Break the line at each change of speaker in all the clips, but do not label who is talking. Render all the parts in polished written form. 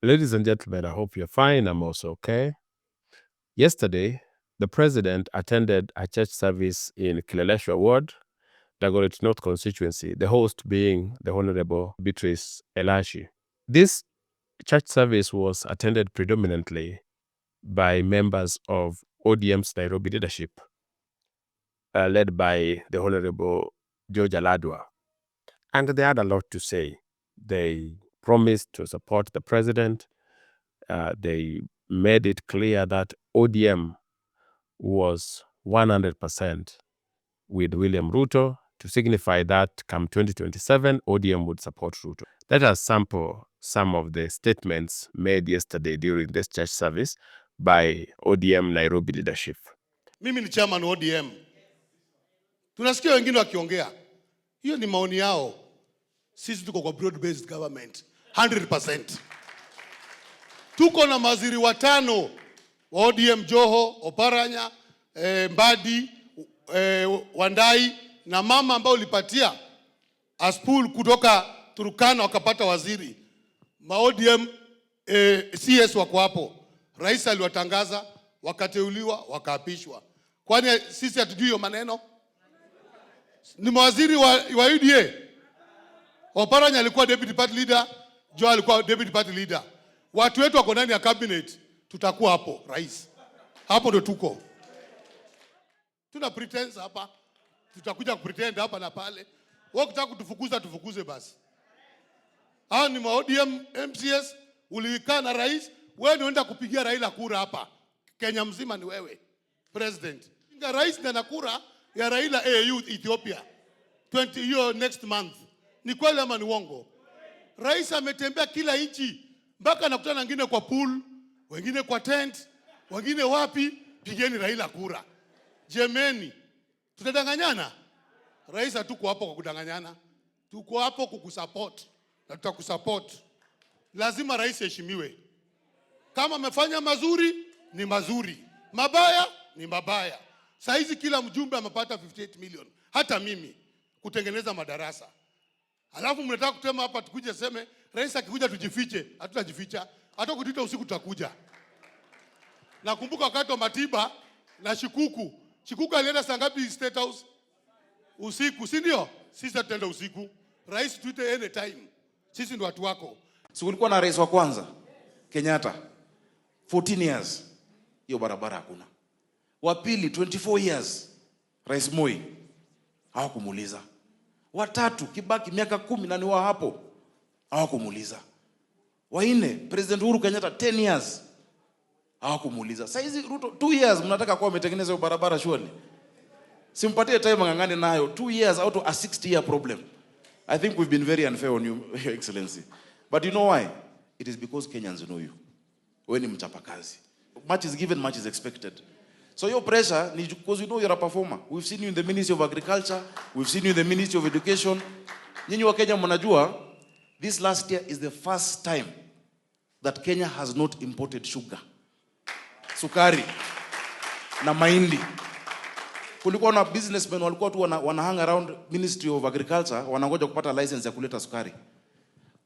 Ladies and gentlemen, I hope you're fine. I'm also okay. Yesterday, the president attended a church service in Kileleshwa Ward, Dagoret North constituency, the host being the Honorable Beatrice Elashi. This church service was attended predominantly by members of ODM's Nairobi leadership, led by the Honorable George Aladwa. And they had a lot to say. They promised to support the president. They made it clear that ODM was 100% with William Ruto, to signify that come 2027, ODM would support Ruto. Let us sample some of the statements made yesterday during this church service by ODM Nairobi leadership.
Mimi ni chairman ODM. Tunasikia wengine wakiongea. Hiyo ni maoni yao. Sisi tuko kwa broad based government 100%. Tuko na mawaziri watano wa ODM: Joho, Oparanya, Mbadi, Wandai na mama ambao ulipatia Aspul kutoka Turkana wakapata waziri. Ma ODM CS wako hapo. Rais aliwatangaza, wakateuliwa, wakaapishwa. Kwani sisi hatujui hiyo maneno? Ni mawaziri wa UDA. Oparanya alikuwa deputy party leader, Joe alikuwa deputy party leader. Watu wetu wako ndani ya cabinet, tutakuwa hapo rais. Hapo ndo tuko. Tuna pretense hapa. Tutakuja kupretend hapa na pale. Wao kutaka kutufukuza tufukuze basi. Hao ni ODM MCS, ulikaa na rais, wewe unaenda kupigia Raila kura hapa. Kenya mzima ni wewe president. Inga rais na kura ya Raila AU Ethiopia 20 hiyo next month. Ni kweli ama ni uongo? Rais ametembea kila nchi mpaka anakutana na wengine kwa pool, wengine kwa tent, wengine wapi, pigeni Raila kura. Jemeni, tutadanganyana? Rais hatuko hapo kwa kudanganyana. Tuko hapo kukusupport na tutakusupport. Lazima rais heshimiwe. Kama amefanya mazuri ni mazuri, mabaya ni mabaya. Saizi kila mjumbe amepata 58 million, hata mimi kutengeneza madarasa. Alafu mnataka kutema hapa tukuje seme rais akikuja tujifiche. Hatutajificha. Hata kutuita usiku tutakuja. Nakumbuka wakati wa Matiba na Shikuku alienda saa ngapi State House? Usiku, si ndio? Sisi tutaenda usiku. Rais tuite anytime. Sisi ndio watu wako.
Si kulikuwa na rais wa kwanza Kenyatta 14 years, hiyo barabara hakuna. Wa pili 24 years Rais Moi, hawakumuuliza. Wa tatu Kibaki miaka 10 na ni wa hapo, hawakumuuliza. Wa nne President Uhuru Kenyatta 10 years, hawakumuuliza. Sasa hizi Ruto 2 years mnataka kwa umetengeneza hiyo barabara shwari. Simpatie time ngangane nayo 2 years out of a 60-year problem. I think we've been very unfair on you, Your Excellency. But you know why? It is because Kenyans know you. Wewe ni mchapakazi. Much is given, much is expected. So your pressure is because we know you're a performer. We've seen you in the Ministry of Agriculture. We've seen you in the Ministry of Education. Nyinyi wa Kenya mnajua, this last year is the first time that Kenya has not imported sugar, sukari na mahindi. Kulikuwa na businessmen walikuwa tu wana hang around Ministry of Agriculture wanangoja kupata license ya kuleta sukari.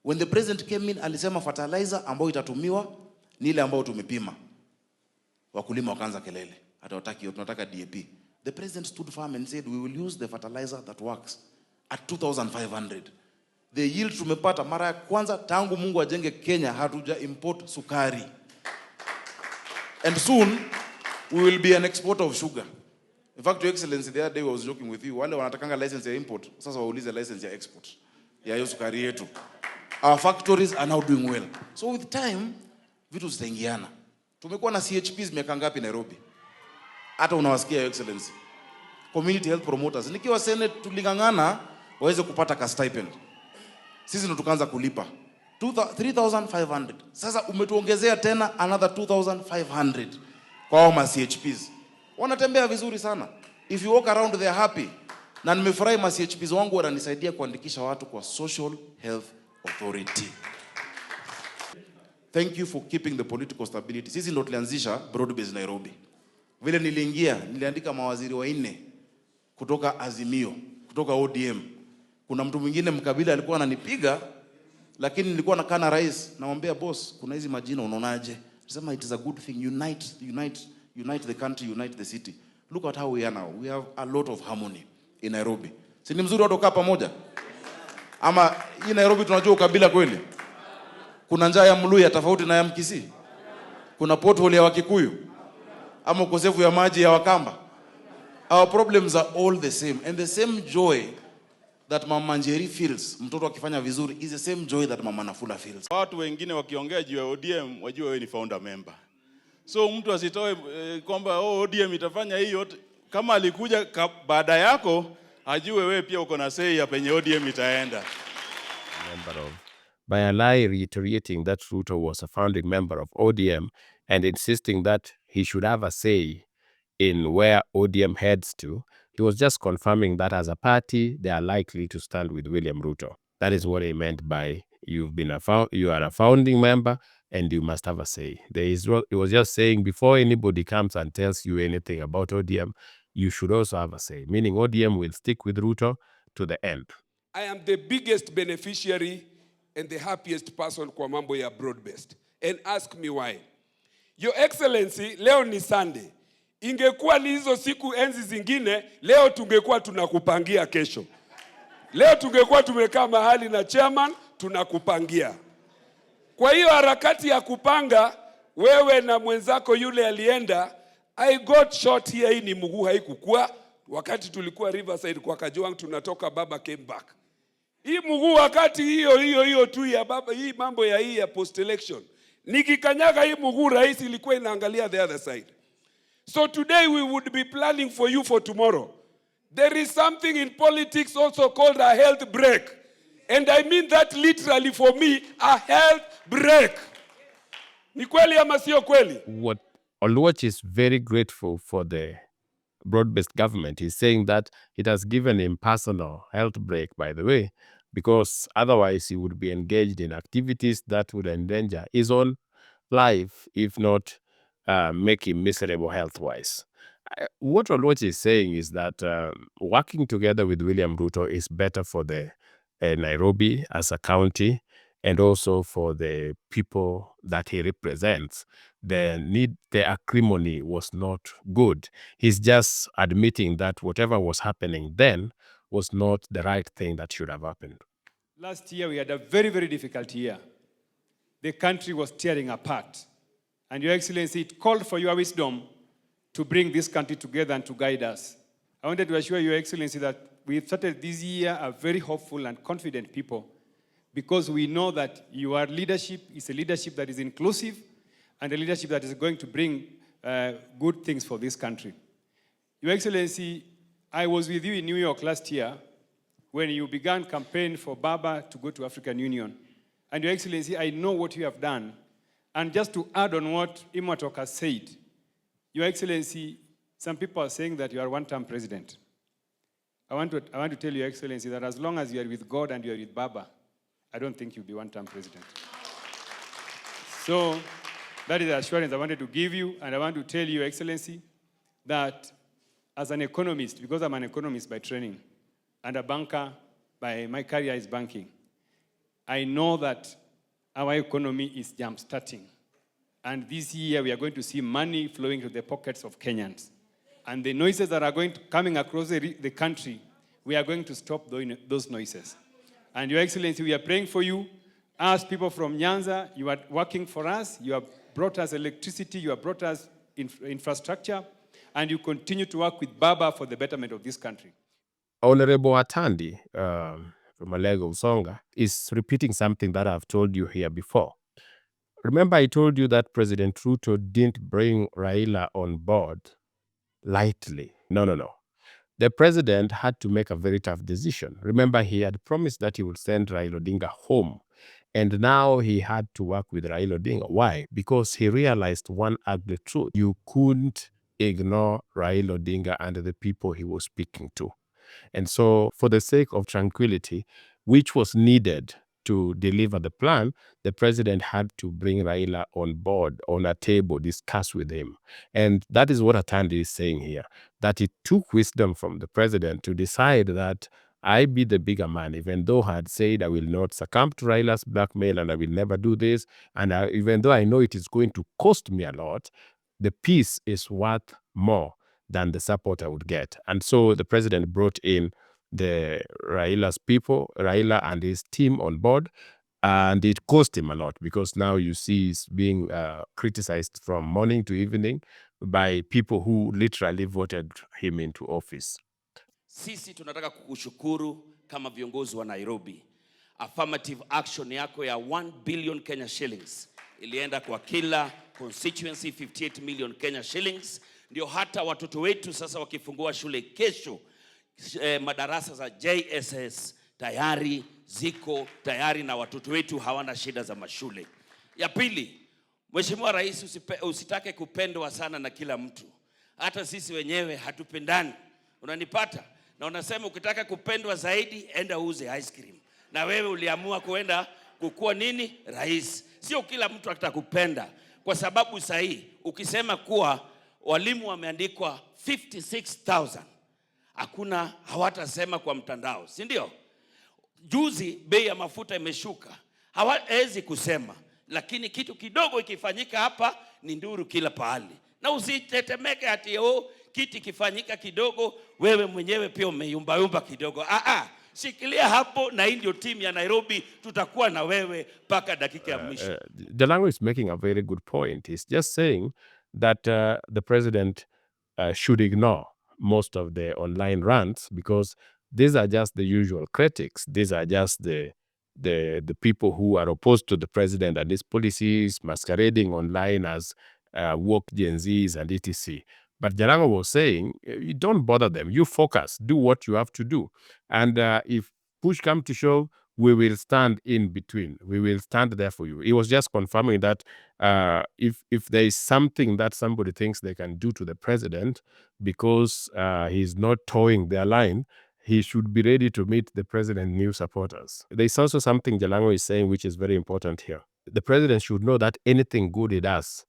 When the president came in, alisema fertilizer ambayo itatumiwa ni ile ambayo tumepima. Wakulima wakaanza kelele, hata tunataka DAP. The president stood firm and said we will use the fertilizer that works at 2,500. The yield tumepata mara ya kwanza tangu Mungu ajenge Kenya, hatuja import sukari. And soon we will be an exporter of sugar. In fact, Your Excellency, the other day I was joking with you, wale wanatakanga license ya import, sasa waulize license ya export ya hiyo sukari yetu. Our factories are now doing well. So with time, vitu zitaingiana. Tumekuwa na CHPs miaka ngapi Nairobi? Hata unawasikia, Your Excellency. Community health promoters. Nikiwa Senate tulingangana waweze kupata ka stipend. Sisi ndo tukaanza kulipa 3,500. Sasa umetuongezea tena another 2,500 kwa hao ma CHPs. Wanatembea vizuri sana. If you walk around they are happy. Na nimefurahi ma CHPs wangu wananisaidia kuandikisha watu kwa Social Health Authority. Thank you for keeping the political stability. Sisi ndo tulianzisha broad-based Nairobi. Vile niliingia, niliandika mawaziri wa 4 kutoka Azimio, kutoka ODM. Kuna mtu mwingine mkabila alikuwa ananipiga Lakini nilikuwa nakaa na rais, namwambia boss, kuna hizi majina unaonaje? Sema it is a good thing, unite the country, unite the city. Look at how we are now. We have a lot of harmony in Nairobi. Si ni mzuri watu kaa pamoja? Ama hii Nairobi tunajua ukabila kweli? Kuna njaa ya Mluya tofauti na ya Mkisii? Kuna pothole ya Wakikuyu? Ama ukosefu ya maji ya Wakamba? Our problems are all the same, and the same joy that Mama Njeri feels mtoto akifanya vizuri is the same joy that Mama Nafula feels.
Watu wengine wakiongea juu ya ODM wajua wewe ni founder member. So mtu asitoe kwamba ODM itafanya hii yote. Kama alikuja baada yako ajue wewe pia uko na say ya penye ODM itaenda.
By Alai reiterating that Ruto was a founding member of ODM and insisting that he should have a say in where ODM heads to, he was just confirming that as a party, they are likely to stand with William Ruto. That is what he meant by you are a founding member and you must have a say. He was just saying before anybody comes and tells you anything about ODM, you should also have a say, meaning ODM will stick with Ruto to the end.
I am the biggest beneficiary and the happiest person kwa mambo ya broad-based. And ask me why. Your Excellency, leo ni Sunday. Ingekuwa ni hizo siku enzi zingine, leo tungekuwa tunakupangia kesho. Leo tungekuwa tumekaa mahali na chairman, tunakupangia. Kwa hiyo harakati ya kupanga, wewe na mwenzako yule alienda, I got shot here, hii ni mguu haikukua. Wakati tulikuwa Riverside kwa Kajwang, tunatoka baba came back. Hii mguu wakati hiyo tu ya baba, hii mambo ya post election. Nikikanyaga hii mguu rais ilikuwa inaangalia the other side. So today we would be planning for you for tomorrow. There is something in politics also called a health break. And I mean that literally for me, a health break. Ni kweli ama sio kweli?
What Oluoch is very grateful for the broad-based government. He's saying that it has given him personal health break, by the way, because otherwise he would be engaged in activities that would endanger his own life, if not make him miserable health-wise. What Oluoch is saying is that working together with William Ruto is better for the Nairobi as a county and also for the people that he represents. The acrimony was not good. He's just admitting that whatever was happening then was not the right thing that should have happened.
Last year we had a very, very difficult year. The country was tearing apart. And Your Excellency, it called for your wisdom to bring this country together and to guide us. I wanted to assure Your Excellency that we started this year a very hopeful and confident people because we know that your leadership is a leadership that is inclusive and a leadership that is going to bring good things for this country. Your Excellency, I was with you in New York last year when you began campaign for Baba to go to African Union. And Your Excellency, I know what you have done. And just to add on what Imatok has said, Your Excellency, some people are saying that you are one-term president. I want to tell Your Excellency that as long as you are with God and you are with Baba, I don't think you'll be one-term president. So that is the assurance I wanted to give you, and I want to tell you, Your Excellency, that as an economist, because I'm an economist by training, and a banker by my career is banking, I know that our economy is jump-starting. And this year we are going to see money flowing to the pockets of Kenyans. And the noises that are coming across the country, we are going to stop those noises. And Your Excellency, we are praying for you. As people from Nyanza, you are working for us. You have brought us electricity. You have brought us infrastructure. And you continue to work with Baba for the betterment of this country.
Honorable Atandi from Alego Usonga is repeating something that I've told you here before. Remember, I told you that President Ruto didn't bring Raila on board lightly. No. The president had to make a very tough decision. Remember, he had promised that he would send Raila Odinga home. And now he had to work with Raila Odinga. Why? Because he realized one ugly truth. You couldn't ignore Raila Odinga and the people he was speaking to. And so, for the sake of tranquility, which was needed to deliver the plan, the president had to bring Raila on board, on a table, discuss with him. And that is what Atandi is saying here, that it took wisdom from the president to decide that I be the bigger man, even though I had said I will not succumb to Raila's blackmail and I will never do this. And even though I know it is going to cost me a lot, the peace is worth more than the support I would get. And so the president brought in the Raila's people, Raila and his team on board. And it cost him a lot because now you see he's being criticized from morning to evening by people who literally voted him into office.
Sisi tunataka kukushukuru kama viongozi wa Nairobi. Affirmative action yako ya 1 billion Kenya shillings ilienda kwa kila constituency, 58 million Kenya shillings. Ndio hata watoto wetu sasa wakifungua shule kesho, madarasa za JSS tayari ziko tayari na watoto wetu hawana shida za mashule. Ya pili, Mheshimiwa Rais, usitake kupendwa sana na kila mtu. Hata sisi wenyewe hatupendani. Unanipata? Na unasema ukitaka kupendwa zaidi enda uuze ice cream. Na wewe uliamua kuenda kukua nini? Rais. Sio kila mtu atakupenda. Kwa sababu sahihi ukisema kuwa walimu wameandikwa 56,000, hakuna hawatasema kwa mtandao, si ndio? Juzi bei ya mafuta imeshuka, hawawezi kusema, lakini kitu kidogo ikifanyika hapa ni nduru kila pahali. Na usitetemeke ati kiti kifanyika kidogo wewe mwenyewe pia umeyumba kidogo. Shikilia hapo, na hii ndio timu ya Nairobi, tutakuwa na wewe mpaka dakika ya mwisho.
Jalango is making a very good point. He's just saying that the president should ignore most of the online rants because these are just the usual critics. These are just the people who are opposed to the president and his policies, masquerading online as woke Gen Zs and etc. But Jalango was saying, you don't bother them. You focus. Do what you have to do. And if push come to shove, we will stand in between. We will stand there for you. He was just confirming that if there is something that somebody thinks they can do to the president because he's not towing their line, he should be ready to meet the president's new supporters. There's also something Jalango is saying which is very important here. The president should know that anything good he does,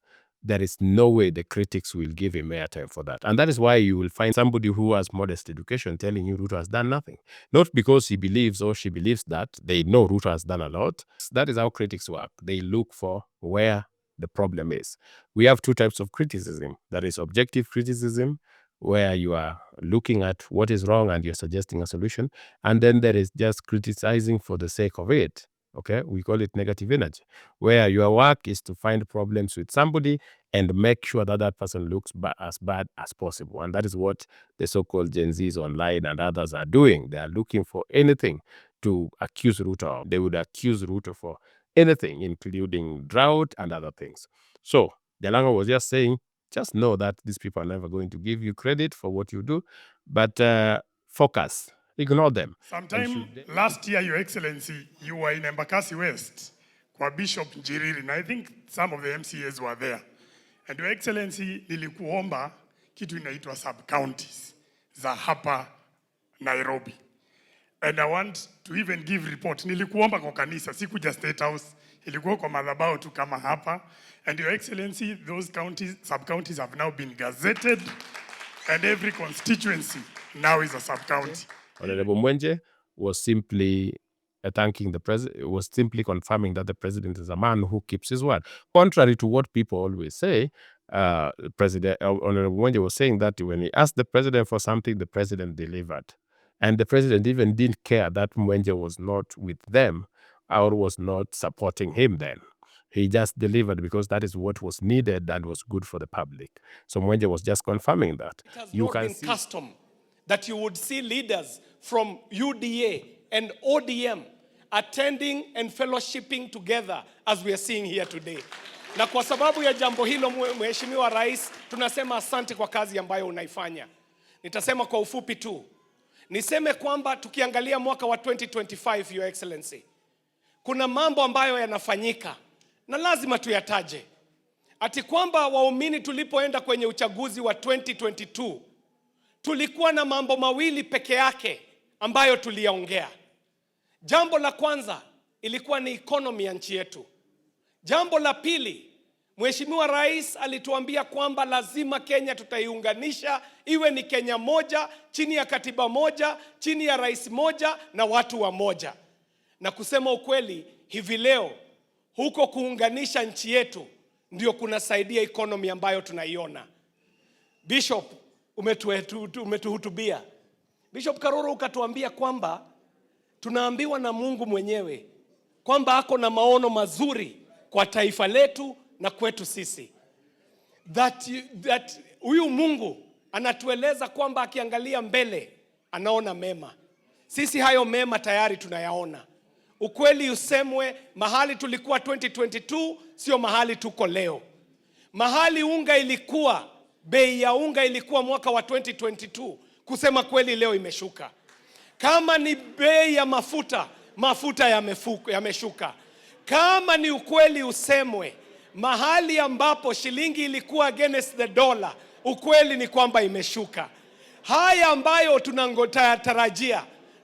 there is no way the critics will give him airtime for that. And that is why you will find somebody who has modest education telling you Ruto has done nothing. Not because he believes or she believes that. They know Ruto has done a lot. That is how critics work. They look for where the problem is. We have two types of criticism. There is objective criticism, where you are looking at what is wrong and you're suggesting a solution. And then there is just criticizing for the sake of it. Okay, we call it negative energy, where your work is to find problems with somebody and make sure that that person looks as bad as possible. And that is what the so-called Gen Zs online and others are doing. They are looking for anything to accuse Ruto of. They would accuse Ruto for anything, including drought and other things. So Jalango was just saying, just know that these people are never going to give you credit for what you do, but focus. Ignore them.
Sometime last year, Your Excellency, you were in Embakasi West, kwa Bishop Njiriri, and I think some of the MCAs were there. And Your Excellency, nilikuomba kitu inaitwa sub-counties za hapa Nairobi. And I want to even give report. Nilikuomba kwa kanisa, sikuja State House, ilikuwa kwa madhabahu tu kama hapa. And Your Excellency, those counties, sub-counties have now been gazetted, and every constituency now is a sub-county.
Honorable Mwenje was simply thanking the president, was simply confirming that the president is a man who keeps his word. Contrary to what people always say, Honorable Mwenje was saying that when he asked the president for something, the president delivered. And the president even didn't care that Mwenje was not with them or was not supporting him then. He just delivered because that is what was needed and was good for the public. So Mwenje was just confirming that.
It has not been custom that you would see leaders from UDA and ODM attending and fellowshipping together as we are seeing here today. Na kwa sababu ya jambo hilo, Mheshimiwa Rais, tunasema asante kwa kazi ambayo unaifanya. Nitasema kwa ufupi tu. Niseme kwamba tukiangalia mwaka wa 2025, Your Excellency, kuna mambo ambayo yanafanyika na lazima tuyataje. Ati kwamba waumini tulipoenda kwenye uchaguzi wa 2022, tulikuwa na mambo mawili peke yake ambayo tuliyaongea. Jambo la kwanza ilikuwa ni economy ya nchi yetu. Jambo la pili, Mheshimiwa Rais alituambia kwamba lazima Kenya tutaiunganisha iwe ni Kenya moja, chini ya katiba moja, chini ya rais moja na watu wa moja. Na kusema ukweli, hivi leo huko kuunganisha nchi yetu ndio kunasaidia economy ambayo tunaiona. Bishop, umetuhutubia. Bishop Karoro ukatuambia kwamba tunaambiwa na Mungu mwenyewe kwamba ako na maono mazuri kwa taifa letu na kwetu sisi. That huyu Mungu anatueleza kwamba akiangalia mbele anaona mema. Sisi hayo mema tayari tunayaona. Ukweli usemwe, mahali tulikuwa 2022 sio mahali tuko leo. Mahali unga ilikuwa, bei ya unga ilikuwa mwaka wa 2022, kusema kweli leo imeshuka. Kama ni bei ya mafuta yameshuka. Kama ni ukweli usemwe, mahali ambapo shilingi ilikuwa against the dollar, ukweli ni kwamba imeshuka. Haya ambayo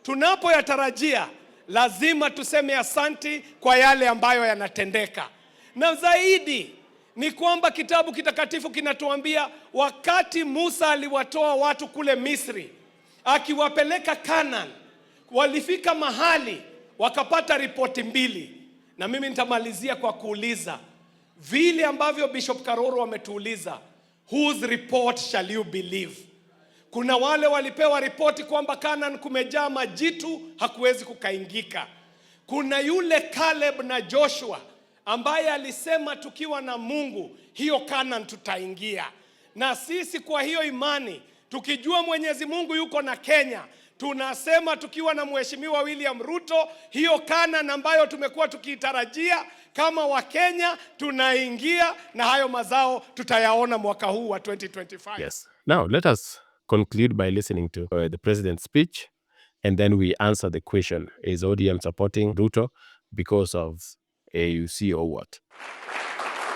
tunapoyatarajia, lazima tuseme asanti kwa yale ambayo yanatendeka. Na zaidi ni kwamba kitabu kitakatifu kinatuambia wakati Musa aliwatoa watu kule Misri, akiwapeleka Canaan, walifika mahali wakapata ripoti mbili. Na mimi nitamalizia kwa kuuliza vile ambavyo Bishop Karoro wametuuliza, whose report shall you believe? Kuna wale walipewa ripoti kwamba Canaan kumejaa majitu, hakuwezi kukaingika. Kuna yule Caleb na Joshua ambaye alisema tukiwa na Mungu hiyo Canaan tutaingia. Na sisi kwa hiyo imani, tukijua Mwenyezi Mungu yuko na Kenya, tunasema tukiwa na Mheshimiwa William Ruto, hiyo Canaan ambayo tumekuwa tukitarajia kama wa Kenya tunaingia, na hayo mazao tutayaona mwaka huu wa 2025.
Yes. Now, let us conclude by listening to the president's speech, and then we answer the question, is ODM supporting Ruto because of AUC or what?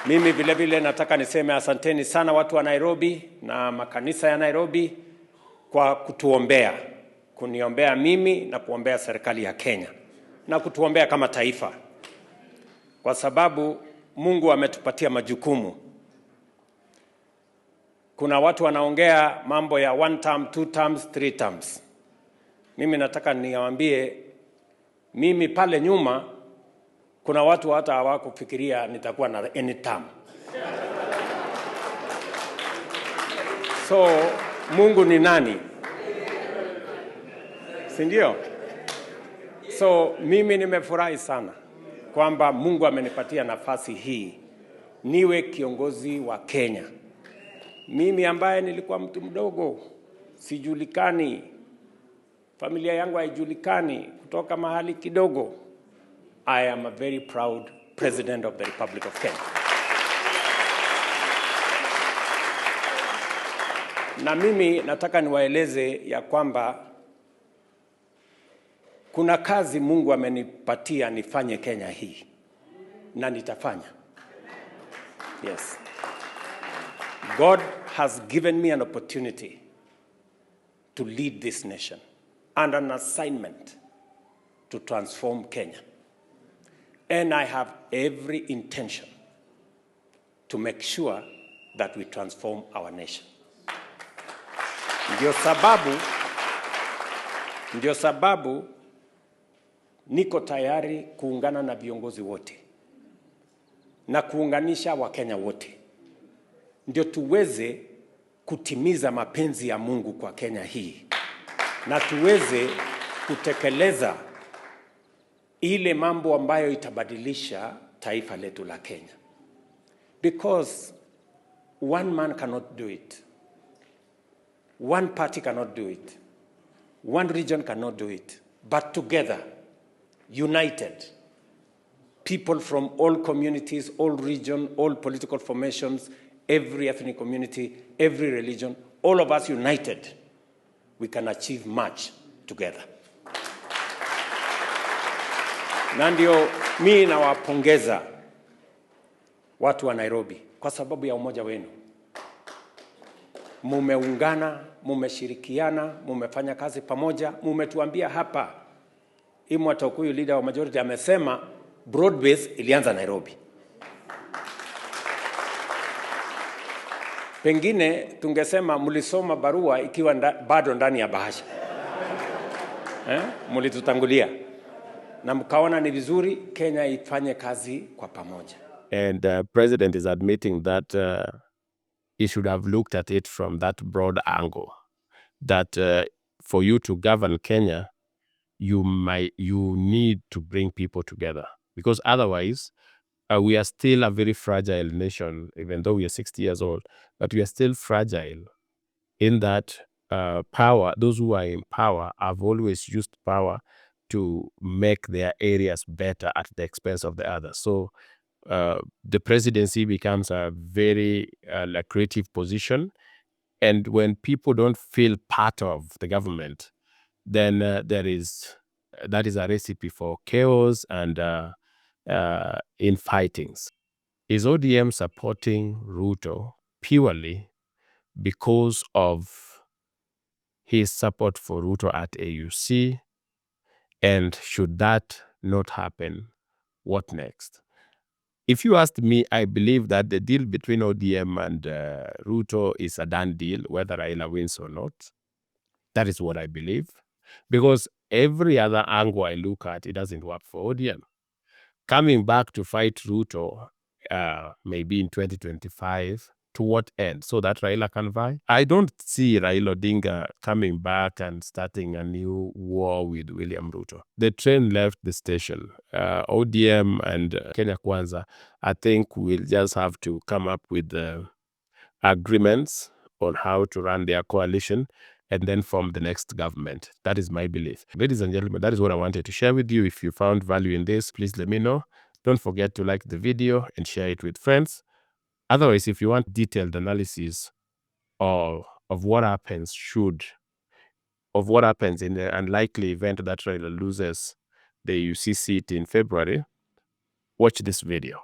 Mimi vile vile nataka niseme asanteni sana watu wa Nairobi na makanisa ya Nairobi kwa kutuombea, kuniombea mimi na kuombea serikali ya Kenya na kutuombea kama taifa, kwa sababu Mungu ametupatia majukumu. Kuna watu wanaongea mambo ya 1 term, 2 terms, 3 terms. Mimi nataka niwaambie, mimi pale nyuma kuna watu hata hawakufikiria nitakuwa na any term. So Mungu ni nani? Si ndio? So mimi nimefurahi sana kwamba Mungu amenipatia nafasi hii niwe kiongozi wa Kenya. Mimi ambaye nilikuwa mtu mdogo, sijulikani, familia yangu haijulikani, kutoka mahali kidogo, I am a very proud President of the Republic of Kenya. Na mimi nataka niwaeleze ya kwamba kuna kazi Mungu amenipatia nifanye Kenya hii, na nitafanya. Yes. God has given me an opportunity to lead this nation and an assignment to transform Kenya. And I have every intention to make sure that we transform our nation. Ndio sababu niko tayari kuungana na viongozi wote na kuunganisha Wakenya wote, ndio tuweze kutimiza mapenzi ya Mungu kwa Kenya hii, na tuweze kutekeleza ile mambo ambayo itabadilisha taifa letu la Kenya. Because one man cannot do it. One party cannot do it. One region cannot do it. But together, united, people from all communities, all regions, all political formations, every ethnic community, every religion, all of us united, we can achieve much together. Na ndio mimi nawapongeza watu wa Nairobi kwa sababu ya umoja wenu. Mumeungana, mumeshirikiana, mumefanya kazi pamoja, mumetuambia hapa. Imwatokuyu leader wa majority amesema broad base ilianza Nairobi. Pengine tungesema mlisoma barua ikiwa bado ndani ya bahasha. Mlitutangulia na mkaona ni vizuri Kenya ifanye kazi kwa pamoja.
And President is admitting that he should have looked at it from that broad angle, that for you to govern Kenya, you need to bring people together, because otherwise we are still a very fragile nation, even though we are 60 years old, but we are still fragile in that power, those who are in power have always used power to make their areas better at the expense of the others. So the presidency becomes a very lucrative position. And when people don't feel part of the government, then that is a recipe for chaos and infightings. Is ODM supporting Ruto purely because of his support for Ruto at AUC? And should that not happen, what next? If you asked me, I believe that the deal between ODM and Ruto is a done deal, whether Raila wins or not. That is what I believe. Because every other angle I look at, it doesn't work for ODM. Coming back to fight Ruto, maybe in 2025, to what end? So that Raila can vie? I don't see Raila Odinga coming back and starting a new war with William Ruto. The train left the station. ODM and Kenya Kwanza, I think we'll just have to come up with agreements on how to run their coalition and then form the next government. That is my belief. Ladies and gentlemen, that is what I wanted to share with you. If you found value in this, please let me know. Don't forget to like the video and share it with friends. Otherwise, if you want detailed analysis of what happens in the unlikely event that Raila loses the UC seat in February, watch this video.